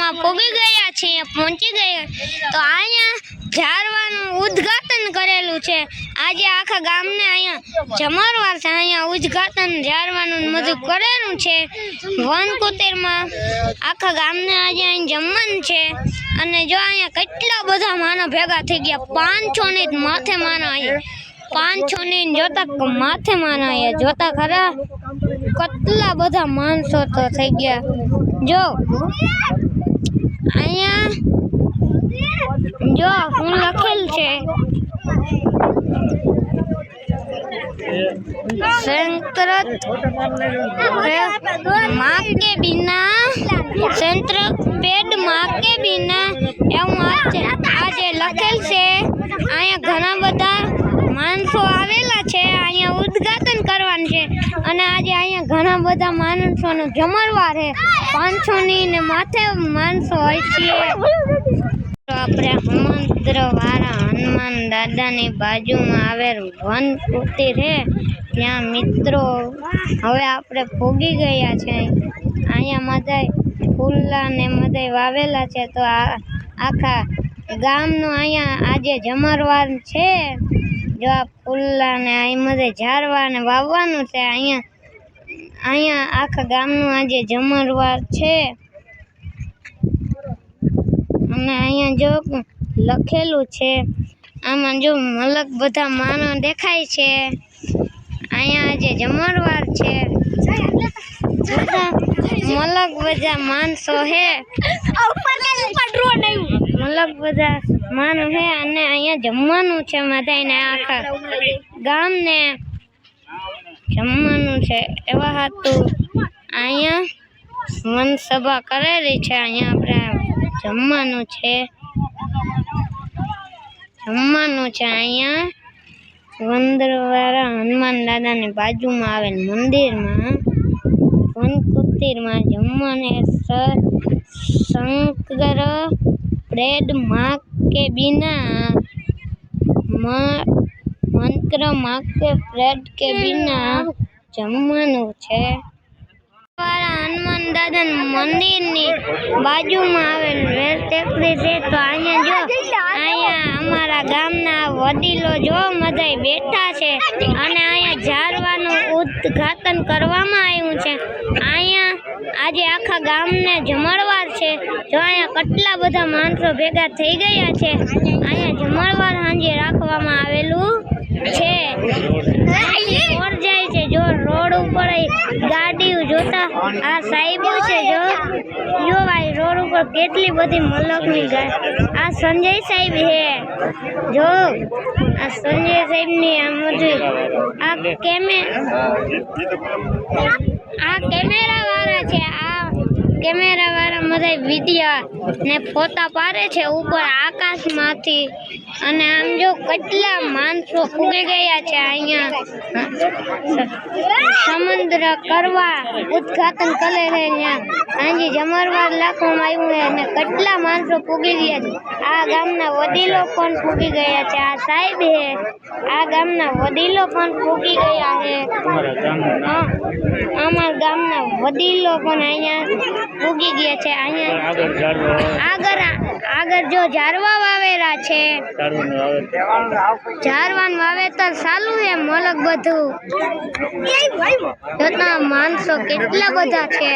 ગામમાં પહોંચી ગયા છીએ, પહોંચી ગયા તો અહીંયા ઝારવાનું ઉદ્ઘાટન કરેલું છે। આજે આખા ગામને અહીંયા જમણવાર છે, અહીંયા ઉદ્ઘાટન ઝારવાનું બધું કરેલું છે। વનકુટીરમાં આખા ગામને આજે અહીં જમવાનું છે અને જો અહીંયા કેટલા બધા માણસ ભેગા થઈ ગયા, 500 ની માથે માણસ અહીંયા 500 ની જોતા માથે માણસ અહીંયા જોતા ખરા કેટલા બધા માણસો તો થઈ ગયા। જો અહીંયા જો હું લખેલ છે माँ के बिना संतर पेड़ माँ के बिना एवं आज लखेल से अहीं घना बधा माणसों आवेला छे। अहीं उद्घाटन करवानुं छे अने आज अहीं घना बधा माणसोनो जमणवार है। 500 नी ने माथे माणसो होय छे। આપણે હમંદ્રવાળા હનુમાન દાદાની બાજુમાં આવેલ વન કુટીર છે, ત્યાં મિત્રો હવે આપણે પહોંચી ગયા છે। અહીંયા મધાય ફૂલા ને મધાય વાવેલા છે, તો આખા ગામનું અહીંયા આજે જમણવાર છે। જો આ ફૂલા ને અહીં મધાય ઝારવા ને વાવવાનું છે। અહીંયા આખા ગામનું આજે જમણવાર છે અને અહીંયા જો લખેલું છે, આમાં જો મલક બધા માણસ દેખાય છે। અહીંયા આજે જમણવાર છે, મલક બધા માણસો હે, મલક બધા માણસ હે અને અહીંયા જમવાનું છે બધાને, આખા ગામને જમવાનું છે। એવા હાટું અહીંયા વન સભા કરેલી છે। અહીંયા આપણે જમવાનું છે અહીંયા વંદરવાળા હનુમાન દાદાની બાજુમાં આવેલ મંદિરમાં વનકુટીરમાં જમવાને શંકર ब्रेड माँ के बिना मंत्र माँ के ब्रेड के बिना जमवानुं छे। हनुमान दादा मंदिर नी बाजू में आवेल वेल टेकरी छे, तो अहीं जो अहीं अमारा गामना वडीलो जो मधाय बैठा छे अने अहीं झारवानुं उद्घाटन करवामां आव्युं छे। अहीं आजे आखा गामने जमणवार छे, जो अहीं કેટલા બધા माणसो भेगा थई गया छे। अहीं जमणवार सांजे राखवामां आवेलुं छे। और जाय छे जो रोड उपर गाड़ी जोता आ साहेबो छे, जो भाई रोड ऊपर केटली बधी मलकनी गाय। आ संजय साहेब है, जो आ संजय साहेब नी आ कैमेरा वाला छे। आ कैमेरा वाला मधे वीडियो ने फोटा पाड़े छे ऊपर आकाश मांथी अने आम जो કેટલા माणसो उगी गया छे। अहींया समुद्र करवा उद्घाटन करे छे, हांजी जमणवार રાખવામાં આવ્યું છે અને કેટલા માણસો પૂગી ગયા છે। આ ગામના વડીલો પણ પૂગી ગયા છે। આ સાહેબ છે, આ ગામના વડીલો પણ પૂગી ગયા છે। અમારા ગામના વડીલો પણ અહીંયા પૂગી ગયા છે। અહીંયા આગળ જો ઝારવા વાવેલા છે, ઝારવાનું વાવેતર ચાલુ છે। મલક બધું જોતા માણસો કેટલા બધા છે।